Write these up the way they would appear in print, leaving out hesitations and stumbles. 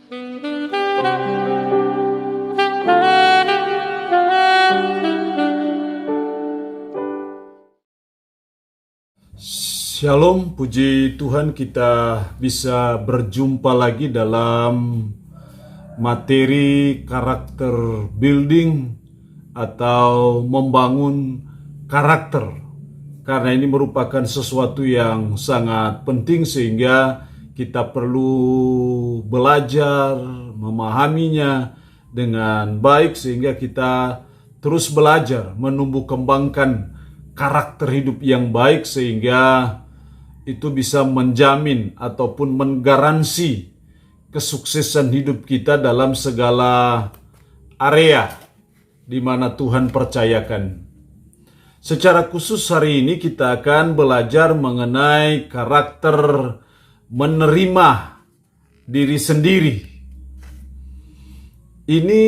Shalom, puji Tuhan kita bisa berjumpa lagi dalam materi karakter building atau membangun karakter. Karena ini merupakan sesuatu yang sangat penting sehingga kita perlu belajar memahaminya dengan baik sehingga kita terus belajar menumbuh kembangkan karakter hidup yang baik sehingga itu bisa menjamin ataupun menggaransi kesuksesan hidup kita dalam segala area di mana Tuhan percayakan. Secara khusus hari ini kita akan belajar mengenai karakter menerima diri sendiri. Ini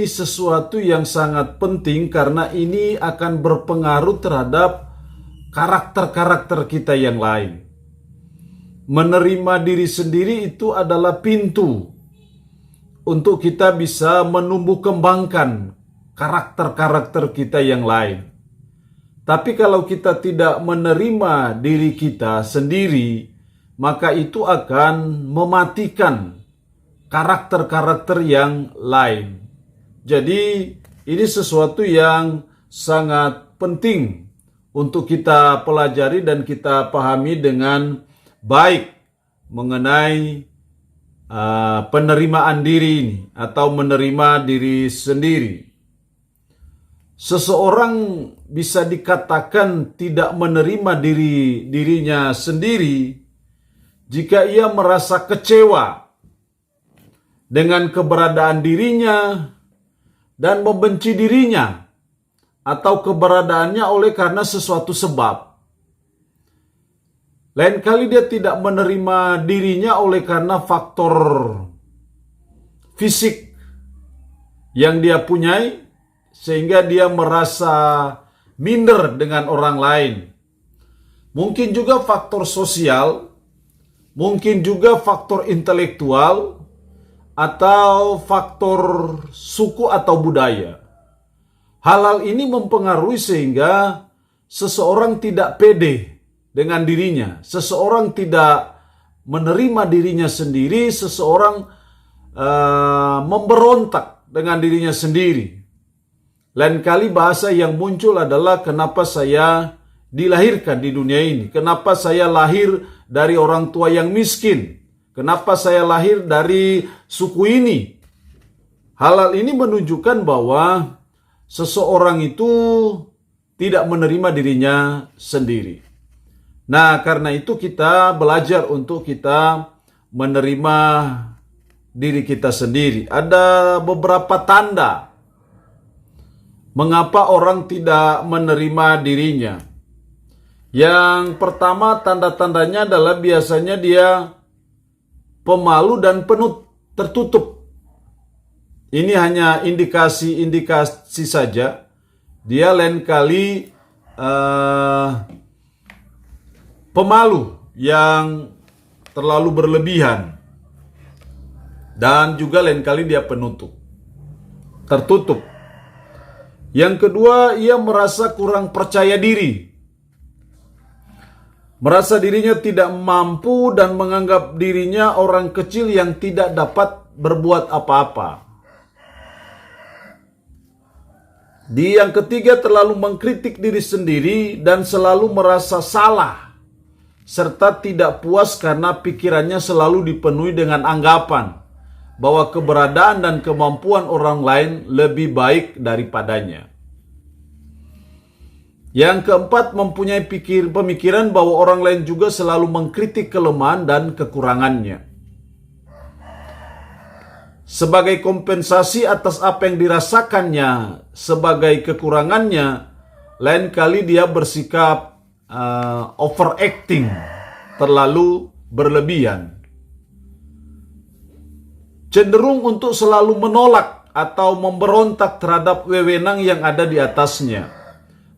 sesuatu yang sangat penting karena ini akan berpengaruh terhadap karakter-karakter kita yang lain. Menerima diri sendiri itu adalah pintu untuk kita bisa menumbuh kembangkan karakter-karakter kita yang lain. Tapi kalau kita tidak menerima diri kita sendiri, maka itu akan mematikan karakter-karakter yang lain. Jadi ini sesuatu yang sangat penting untuk kita pelajari dan kita pahami dengan baik mengenai penerimaan diri ini atau menerima diri sendiri. Seseorang bisa dikatakan tidak menerima dirinya sendiri jika ia merasa kecewa dengan keberadaan dirinya dan membenci dirinya atau keberadaannya oleh karena sesuatu sebab. Lain kali dia tidak menerima dirinya oleh karena faktor fisik yang dia punyai sehingga dia merasa minder dengan orang lain. Mungkin juga faktor sosial, mungkin juga faktor intelektual, atau faktor suku atau budaya. Hal-hal ini mempengaruhi sehingga seseorang tidak pede dengan dirinya, seseorang tidak menerima dirinya sendiri, seseorang memberontak dengan dirinya sendiri. Lain kali bahasa yang muncul adalah kenapa saya dilahirkan di dunia ini, kenapa saya lahir dari orang tua yang miskin, kenapa saya lahir dari suku ini. Hal-hal ini menunjukkan bahwa seseorang itu tidak menerima dirinya sendiri. Nah, karena itu kita belajar untuk kita menerima diri kita sendiri. Ada beberapa tanda mengapa orang tidak menerima dirinya. Yang pertama, tanda-tandanya adalah biasanya dia pemalu dan penuh tertutup. Ini hanya indikasi saja. Dia lain kali pemalu yang terlalu berlebihan. Dan juga lain kali dia tertutup. Yang kedua, ia merasa kurang percaya diri. Merasa dirinya tidak mampu dan menganggap dirinya orang kecil yang tidak dapat berbuat apa-apa. Yang ketiga, terlalu mengkritik diri sendiri dan selalu merasa salah, serta tidak puas karena pikirannya selalu dipenuhi dengan anggapan bahwa keberadaan dan kemampuan orang lain lebih baik daripadanya. Yang keempat, mempunyai pemikiran bahwa orang lain juga selalu mengkritik kelemahan dan kekurangannya. Sebagai kompensasi atas apa yang dirasakannya sebagai kekurangannya, lain kali dia bersikap overacting, terlalu berlebihan. Cenderung untuk selalu menolak atau memberontak terhadap wewenang yang ada di atasnya,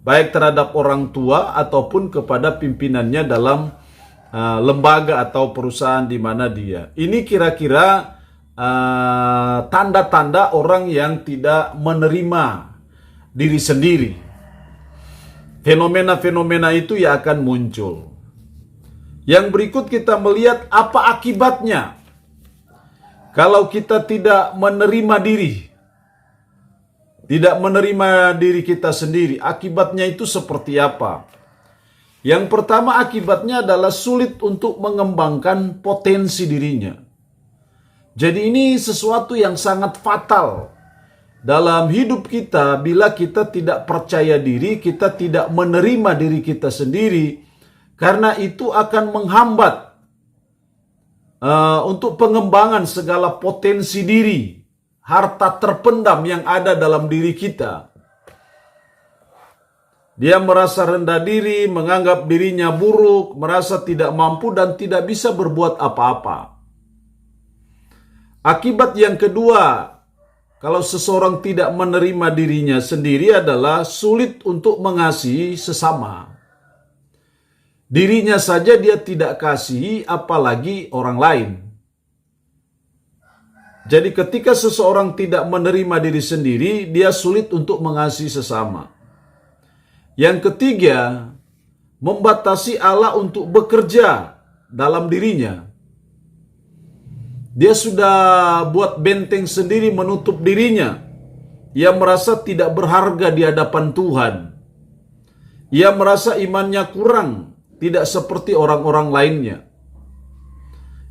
baik terhadap orang tua ataupun kepada pimpinannya dalam lembaga atau perusahaan di mana dia. Ini kira-kira tanda-tanda orang yang tidak menerima diri sendiri. Fenomena-fenomena itu ya akan muncul. Yang berikut kita melihat apa akibatnya kalau kita tidak menerima diri. Tidak menerima diri kita sendiri. Akibatnya itu seperti apa? Yang pertama akibatnya adalah sulit untuk mengembangkan potensi dirinya. Jadi ini sesuatu yang sangat fatal dalam hidup kita bila kita tidak percaya diri, kita tidak menerima diri kita sendiri, karena itu akan menghambat untuk pengembangan segala potensi diri, harta terpendam yang ada dalam diri kita. Dia merasa rendah diri, menganggap dirinya buruk, merasa tidak mampu dan tidak bisa berbuat apa-apa. Akibat yang kedua, kalau seseorang tidak menerima dirinya sendiri adalah sulit untuk mengasihi sesama. Dirinya saja dia tidak kasihi, apalagi orang lain. Jadi ketika seseorang tidak menerima diri sendiri, dia sulit untuk mengasihi sesama. Yang ketiga, membatasi Allah untuk bekerja dalam dirinya. Dia sudah buat benteng sendiri menutup dirinya. Ia merasa tidak berharga di hadapan Tuhan. Ia merasa imannya kurang, tidak seperti orang-orang lainnya.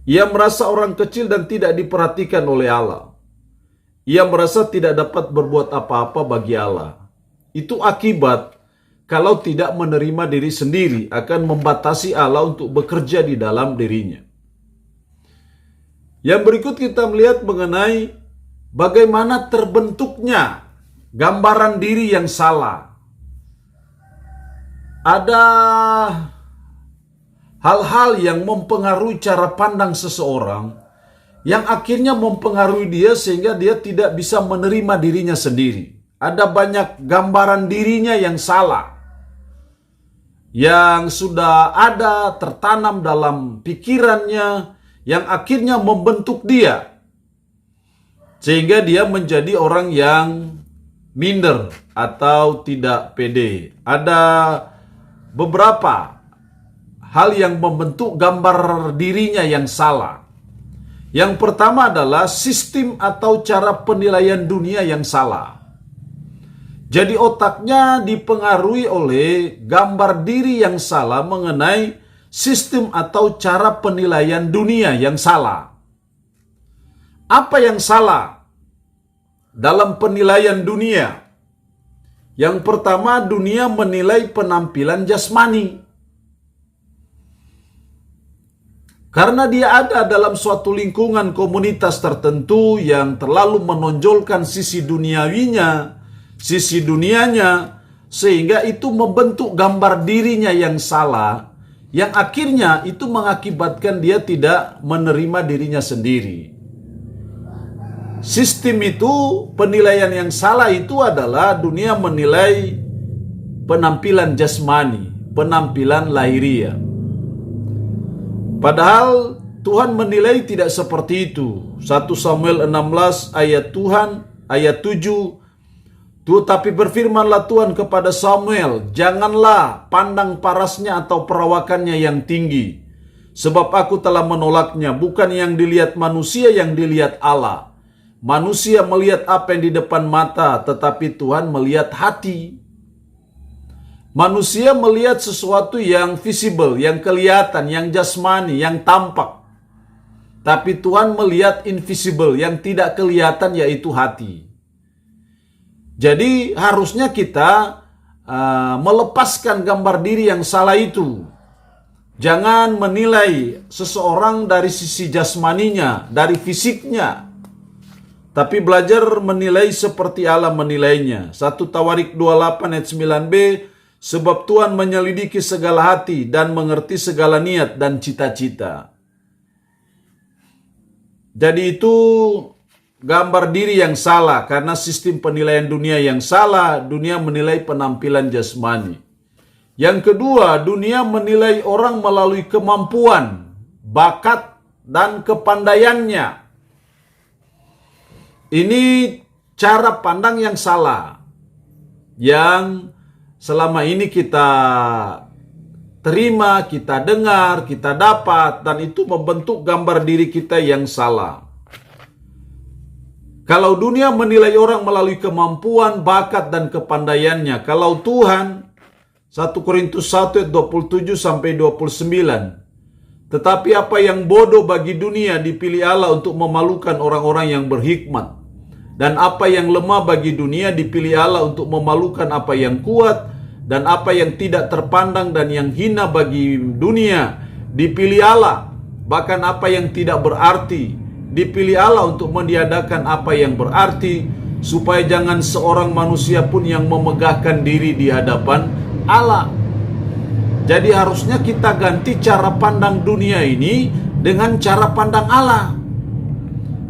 Ia merasa orang kecil dan tidak diperhatikan oleh Allah. Ia merasa tidak dapat berbuat apa-apa bagi Allah. Itu akibat kalau tidak menerima diri sendiri, akan membatasi Allah untuk bekerja di dalam dirinya. Yang berikut kita melihat mengenai bagaimana terbentuknya gambaran diri yang salah. Ada hal-hal yang mempengaruhi cara pandang seseorang, yang akhirnya mempengaruhi dia sehingga dia tidak bisa menerima dirinya sendiri. Ada banyak gambaran dirinya yang salah, yang sudah ada tertanam dalam pikirannya, yang akhirnya membentuk dia, sehingga dia menjadi orang yang minder atau tidak pede. Ada beberapa hal yang membentuk gambar dirinya yang salah. Yang pertama adalah sistem atau cara penilaian dunia yang salah. Jadi otaknya dipengaruhi oleh gambar diri yang salah mengenai sistem atau cara penilaian dunia yang salah. Apa yang salah dalam penilaian dunia? Yang pertama, dunia menilai penampilan jasmani. Karena dia ada dalam suatu lingkungan komunitas tertentu yang terlalu menonjolkan sisi duniawinya, sisi dunianya, sehingga itu membentuk gambar dirinya yang salah, yang akhirnya itu mengakibatkan dia tidak menerima dirinya sendiri. Sistem itu, penilaian yang salah itu adalah dunia menilai penampilan jasmani, penampilan lahiriah. Padahal Tuhan menilai tidak seperti itu. 1 Samuel 16 ayat 7. Tapi berfirmanlah Tuhan kepada Samuel, janganlah pandang parasnya atau perawakannya yang tinggi, sebab aku telah menolaknya. Bukan yang dilihat manusia, yang dilihat Allah. Manusia melihat apa yang di depan mata, tetapi Tuhan melihat hati. Manusia melihat sesuatu yang visible, yang kelihatan, yang jasmani, yang tampak. Tapi Tuhan melihat invisible, yang tidak kelihatan, yaitu hati. Jadi harusnya kita melepaskan gambar diri yang salah itu. Jangan menilai seseorang dari sisi jasmaninya, dari fisiknya. Tapi belajar menilai seperti Allah menilainya. 1 Tawarik 28 ayat 9b, sebab Tuhan menyelidiki segala hati dan mengerti segala niat dan cita-cita. Jadi itu gambar diri yang salah karena sistem penilaian dunia yang salah. Dunia menilai penampilan jasmani. Yang kedua, dunia menilai orang melalui kemampuan, bakat, dan kepandaiannya. Ini cara pandang yang salah, yang selama ini kita terima, kita dengar, kita dapat, dan itu membentuk gambar diri kita yang salah. Kalau dunia menilai orang melalui kemampuan, bakat, dan kepandaiannya, kalau Tuhan, 1 Korintus 1 ayat 27-29, tetapi apa yang bodoh bagi dunia dipilih Allah untuk memalukan orang-orang yang berhikmat. Dan apa yang lemah bagi dunia dipilih Allah untuk memalukan apa yang kuat. Dan apa yang tidak terpandang dan yang hina bagi dunia dipilih Allah. Bahkan apa yang tidak berarti dipilih Allah untuk meniadakan apa yang berarti. Supaya jangan seorang manusia pun yang memegahkan diri di hadapan Allah. Jadi harusnya kita ganti cara pandang dunia ini dengan cara pandang Allah.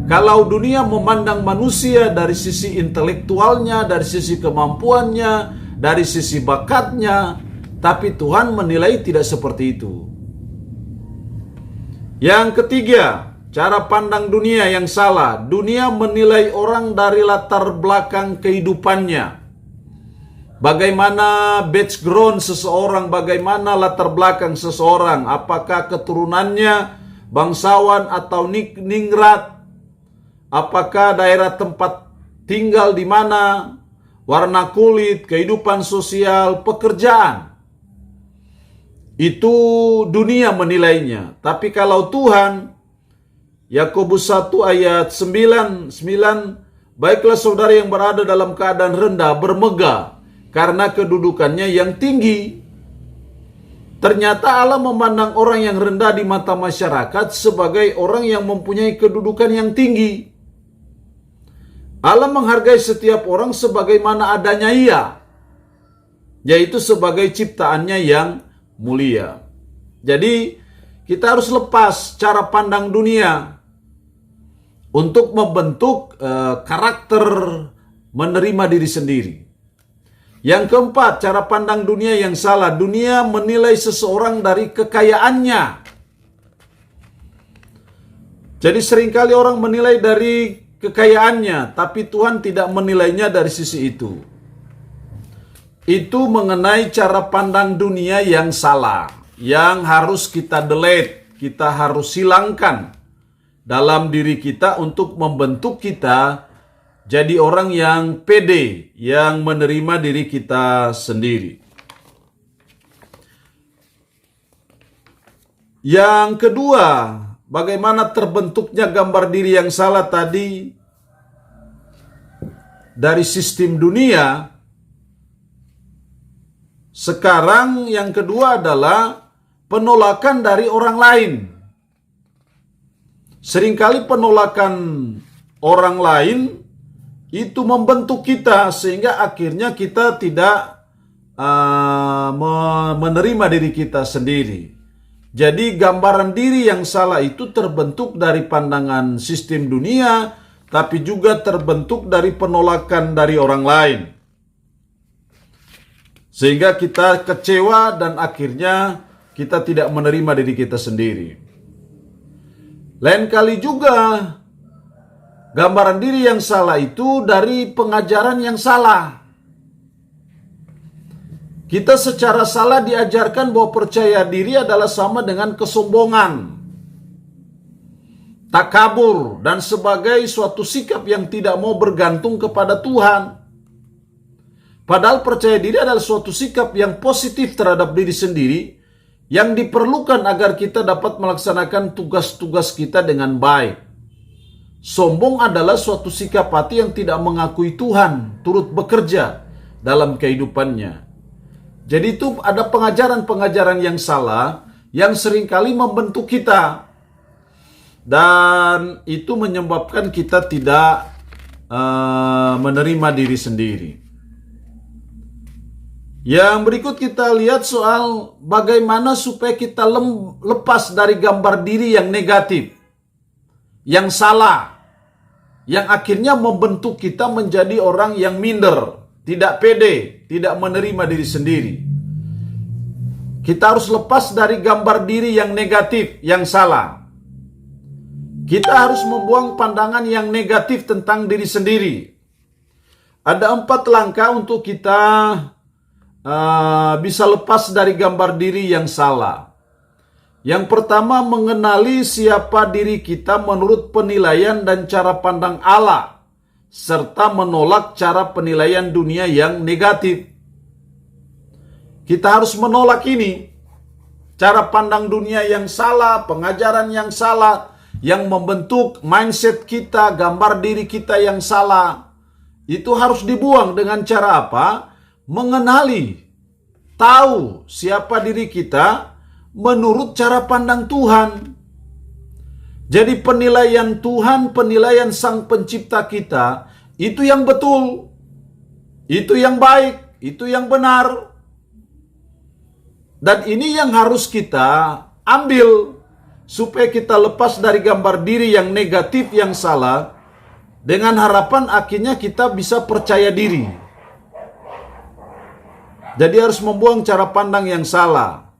Kalau dunia memandang manusia dari sisi intelektualnya, dari sisi kemampuannya, dari sisi bakatnya, tapi Tuhan menilai tidak seperti itu. Yang ketiga, cara pandang dunia yang salah. Dunia menilai orang dari latar belakang kehidupannya. Bagaimana background seseorang, bagaimana latar belakang seseorang, apakah keturunannya bangsawan atau ningrat, apakah daerah tempat tinggal di mana, warna kulit, kehidupan sosial, pekerjaan. Itu dunia menilainya. Tapi kalau Tuhan, Yakobus 1 ayat 9, baiklah saudara yang berada dalam keadaan rendah bermegah karena kedudukannya yang tinggi. Ternyata Allah memandang orang yang rendah di mata masyarakat sebagai orang yang mempunyai kedudukan yang tinggi. Allah menghargai setiap orang sebagaimana adanya ia, yaitu sebagai ciptaannya yang mulia. Jadi kita harus lepas cara pandang dunia untuk membentuk karakter menerima diri sendiri. Yang keempat, cara pandang dunia yang salah. Dunia menilai seseorang dari kekayaannya. Jadi seringkali orang menilai dari kekayaannya, tapi Tuhan tidak menilainya dari sisi itu. Itu mengenai cara pandang dunia yang salah, yang harus kita delete, kita harus hilangkan dalam diri kita untuk membentuk kita jadi orang yang pede, yang menerima diri kita sendiri. Yang kedua, bagaimana terbentuknya gambar diri yang salah tadi dari sistem dunia. Sekarang yang kedua adalah penolakan dari orang lain. Seringkali penolakan orang lain itu membentuk kita sehingga akhirnya kita tidak menerima diri kita sendiri. Jadi gambaran diri yang salah itu terbentuk dari pandangan sistem dunia, tapi juga terbentuk dari penolakan dari orang lain. Sehingga kita kecewa dan akhirnya kita tidak menerima diri kita sendiri. Lain kali juga gambaran diri yang salah itu dari pengajaran yang salah. Kita secara salah diajarkan bahwa percaya diri adalah sama dengan kesombongan, takabur, dan sebagai suatu sikap yang tidak mau bergantung kepada Tuhan. Padahal percaya diri adalah suatu sikap yang positif terhadap diri sendiri, yang diperlukan agar kita dapat melaksanakan tugas-tugas kita dengan baik. Sombong adalah suatu sikap hati yang tidak mengakui Tuhan turut bekerja dalam kehidupannya. Jadi itu ada pengajaran-pengajaran yang salah yang seringkali membentuk kita. Dan itu menyebabkan kita tidak menerima diri sendiri. Yang berikut kita lihat soal bagaimana supaya kita lepas dari gambar diri yang negatif, yang salah, yang akhirnya membentuk kita menjadi orang yang minder, tidak pede, tidak menerima diri sendiri. Kita harus lepas dari gambar diri yang negatif, yang salah. Kita harus membuang pandangan yang negatif tentang diri sendiri. Ada 4 langkah untuk kita bisa lepas dari gambar diri yang salah. Yang pertama, mengenali siapa diri kita menurut penilaian dan cara pandang Allah, serta menolak cara penilaian dunia yang negatif. Kita harus menolak ini, cara pandang dunia yang salah, pengajaran yang salah, yang membentuk mindset kita, gambar diri kita yang salah. Itu harus dibuang dengan cara apa? Mengenali, tahu siapa diri kita menurut cara pandang Tuhan. Jadi penilaian Tuhan, penilaian Sang Pencipta kita, itu yang betul, itu yang baik, itu yang benar. Dan ini yang harus kita ambil, supaya kita lepas dari gambar diri yang negatif, yang salah, dengan harapan akhirnya kita bisa percaya diri. Jadi harus membuang cara pandang yang salah.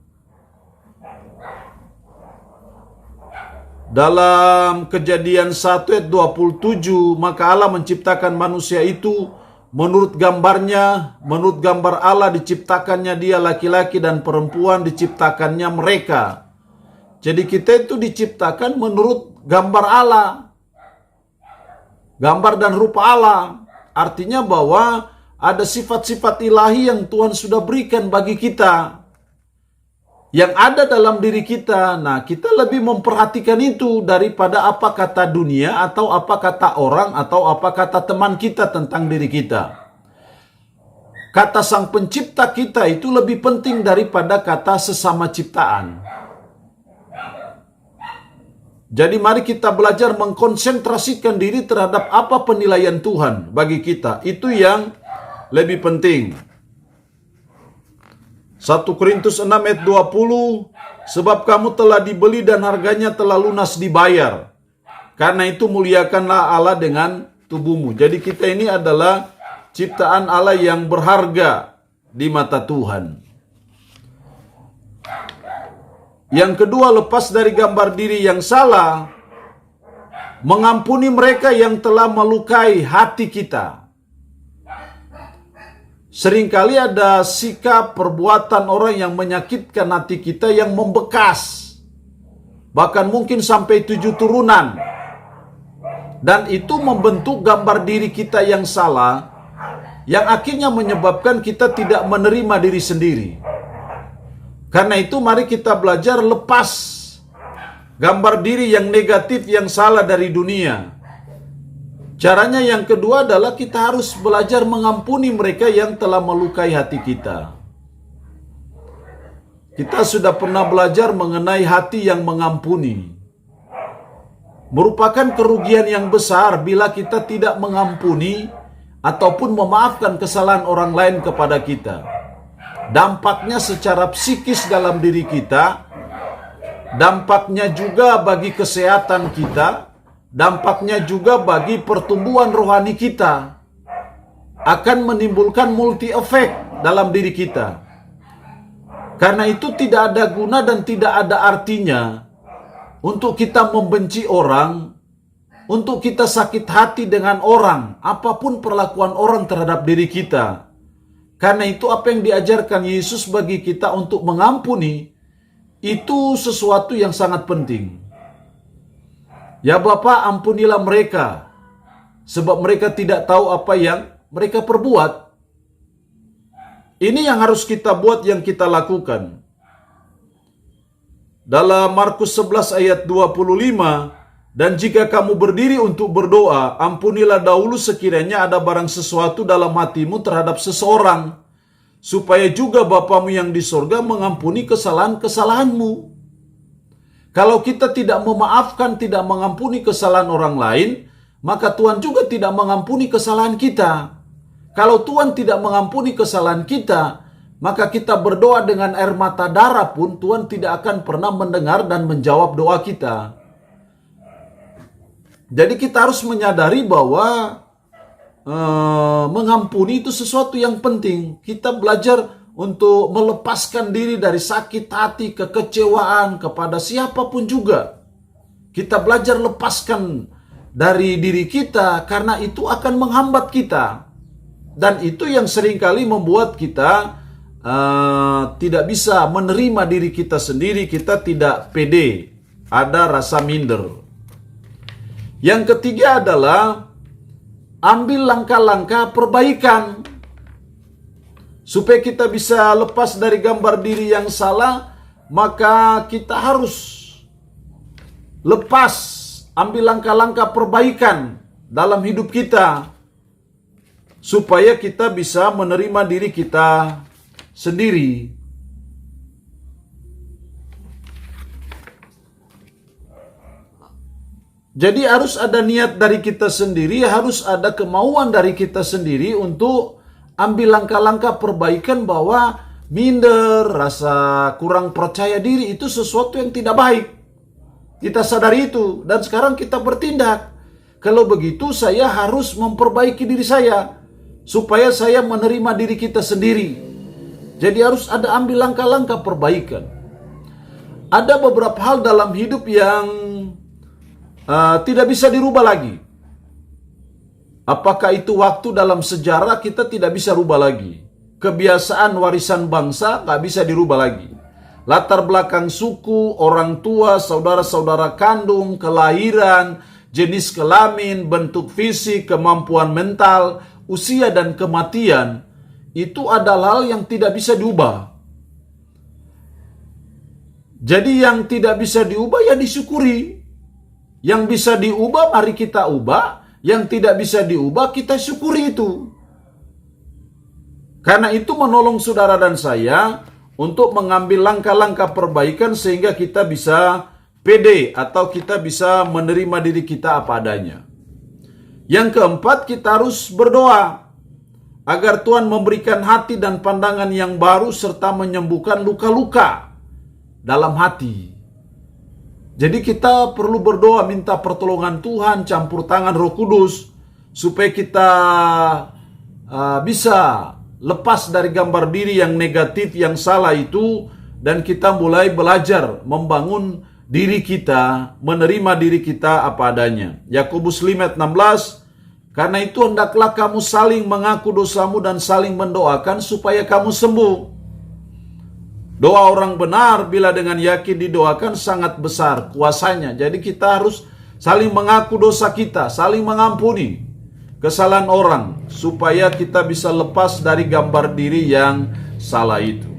Dalam Kejadian 1 ayat 27, maka Allah menciptakan manusia itu menurut gambarnya, menurut gambar Allah diciptakannya dia, laki-laki dan perempuan diciptakannya mereka. Jadi kita itu diciptakan menurut gambar Allah, gambar dan rupa Allah. Artinya bahwa ada sifat-sifat ilahi yang Tuhan sudah berikan bagi kita, yang ada dalam diri kita. Nah, kita lebih memperhatikan itu daripada apa kata dunia, atau apa kata orang, atau apa kata teman kita tentang diri kita. Kata Sang Pencipta kita itu lebih penting daripada kata sesama ciptaan. Jadi mari kita belajar mengkonsentrasikan diri terhadap apa penilaian Tuhan bagi kita. Itu yang lebih penting. 1 Korintus 6 ayat 20, sebab kamu telah dibeli dan harganya telah lunas dibayar. Karena itu muliakanlah Allah dengan tubuhmu. Jadi kita ini adalah ciptaan Allah yang berharga di mata Tuhan. Yang kedua, lepas dari gambar diri yang salah, mengampuni mereka yang telah melukai hati kita. Seringkali ada sikap perbuatan orang yang menyakitkan hati kita, yang membekas, bahkan mungkin sampai 7 turunan. Dan itu membentuk gambar diri kita yang salah, yang akhirnya menyebabkan kita tidak menerima diri sendiri. Karena itu mari kita belajar lepas gambar diri yang negatif, yang salah dari dunia. Caranya yang kedua adalah kita harus belajar mengampuni mereka yang telah melukai hati kita. Kita sudah pernah belajar mengenai hati yang mengampuni. Merupakan kerugian yang besar bila kita tidak mengampuni ataupun memaafkan kesalahan orang lain kepada kita. Dampaknya secara psikis dalam diri kita, dampaknya juga bagi kesehatan kita, dampaknya juga bagi pertumbuhan rohani kita, akan menimbulkan multi efek dalam diri kita. Karena itu tidak ada guna dan tidak ada artinya untuk kita membenci orang, untuk kita sakit hati dengan orang, apapun perlakuan orang terhadap diri kita. Karena itu apa yang diajarkan Yesus bagi kita untuk mengampuni, itu sesuatu yang sangat penting. Ya Bapa, ampunilah mereka, sebab mereka tidak tahu apa yang mereka perbuat. Ini yang harus kita buat, yang kita lakukan. Dalam Markus 11 ayat 25, dan jika kamu berdiri untuk berdoa, ampunilah dahulu sekiranya ada barang sesuatu dalam hatimu terhadap seseorang, supaya juga Bapamu yang di sorga mengampuni kesalahan-kesalahanmu. Kalau kita tidak memaafkan, tidak mengampuni kesalahan orang lain, maka Tuhan juga tidak mengampuni kesalahan kita. Kalau Tuhan tidak mengampuni kesalahan kita, maka kita berdoa dengan air mata darah pun Tuhan tidak akan pernah mendengar dan menjawab doa kita. Jadi kita harus menyadari bahwa mengampuni itu sesuatu yang penting. Kita belajar untuk melepaskan diri dari sakit hati, kekecewaan kepada siapapun juga. Kita belajar lepaskan dari diri kita, karena itu akan menghambat kita. Dan itu yang seringkali membuat kita tidak bisa menerima diri kita sendiri, kita tidak pede, ada rasa minder. Yang ketiga adalah ambil langkah-langkah perbaikan. Supaya kita bisa lepas dari gambar diri yang salah, maka kita harus lepas, ambil langkah-langkah perbaikan dalam hidup kita, supaya kita bisa menerima diri kita sendiri. Jadi harus ada niat dari kita sendiri, harus ada kemauan dari kita sendiri untuk ambil langkah-langkah perbaikan, bahwa minder, rasa kurang percaya diri itu sesuatu yang tidak baik. Kita sadari itu, dan sekarang kita bertindak. Kalau begitu saya harus memperbaiki diri saya, supaya saya menerima diri kita sendiri. Jadi harus ada ambil langkah-langkah perbaikan. Ada beberapa hal dalam hidup yang tidak bisa dirubah lagi. Apakah itu waktu dalam sejarah kita tidak bisa rubah lagi. Kebiasaan warisan bangsa nggak bisa dirubah lagi. Latar belakang suku, orang tua, saudara-saudara kandung, kelahiran, jenis kelamin, bentuk fisik, kemampuan mental, usia dan kematian, itu adalah hal yang tidak bisa diubah. Jadi yang tidak bisa diubah ya disyukuri. Yang bisa diubah mari kita ubah, yang tidak bisa diubah kita syukuri itu. Karena itu menolong saudara dan saya untuk mengambil langkah-langkah perbaikan sehingga kita bisa pede atau kita bisa menerima diri kita apa adanya. Yang keempat, kita harus berdoa agar Tuhan memberikan hati dan pandangan yang baru serta menyembuhkan luka-luka dalam hati. Jadi kita perlu berdoa, minta pertolongan Tuhan, campur tangan Roh Kudus, supaya kita bisa lepas dari gambar diri yang negatif, yang salah itu, dan kita mulai belajar membangun diri kita, menerima diri kita apa adanya. Yakobus 5:16, karena itu hendaklah kamu saling mengaku dosamu dan saling mendoakan supaya kamu sembuh. Doa orang benar bila dengan yakin didoakan sangat besar kuasanya. Jadi kita harus saling mengaku dosa kita, saling mengampuni kesalahan orang, supaya kita bisa lepas dari gambar diri yang salah itu.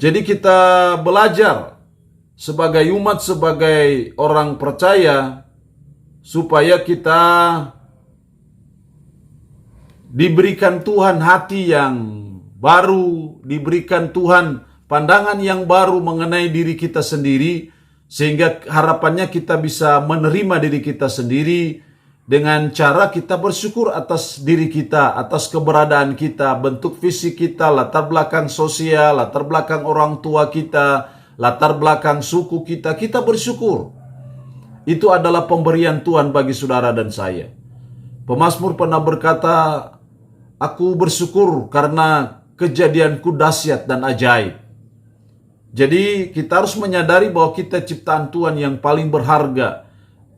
Jadi kita belajar sebagai umat, sebagai orang percaya, supaya kita diberikan Tuhan hati yang baru, diberikan Tuhan pandangan yang baru mengenai diri kita sendiri, sehingga harapannya kita bisa menerima diri kita sendiri dengan cara kita bersyukur atas diri kita, atas keberadaan kita, bentuk fisik kita, latar belakang sosial, latar belakang orang tua kita, latar belakang suku kita, kita bersyukur. Itu adalah pemberian Tuhan bagi saudara dan saya. Pemazmur pernah berkata, aku bersyukur karena kejadianku dahsyat dan ajaib. Jadi kita harus menyadari bahwa kita ciptaan Tuhan yang paling berharga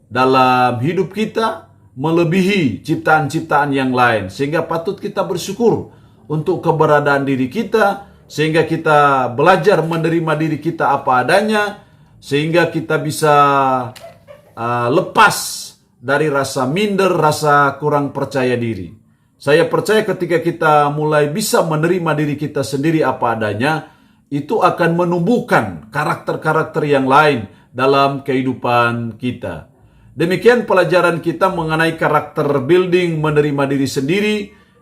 dalam hidup kita, melebihi ciptaan-ciptaan yang lain. Sehingga patut kita bersyukur untuk keberadaan diri kita, sehingga kita belajar menerima diri kita apa adanya, sehingga kita bisa lepas dari rasa minder, rasa kurang percaya diri. Saya percaya ketika kita mulai bisa menerima diri kita sendiri apa adanya, itu akan menumbuhkan karakter-karakter yang lain dalam kehidupan kita. Demikian pelajaran kita mengenai karakter building, menerima diri sendiri.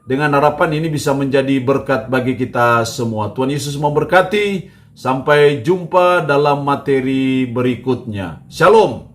Dengan harapan ini bisa menjadi berkat bagi kita semua. Tuhan Yesus memberkati. Sampai jumpa dalam materi berikutnya. Shalom.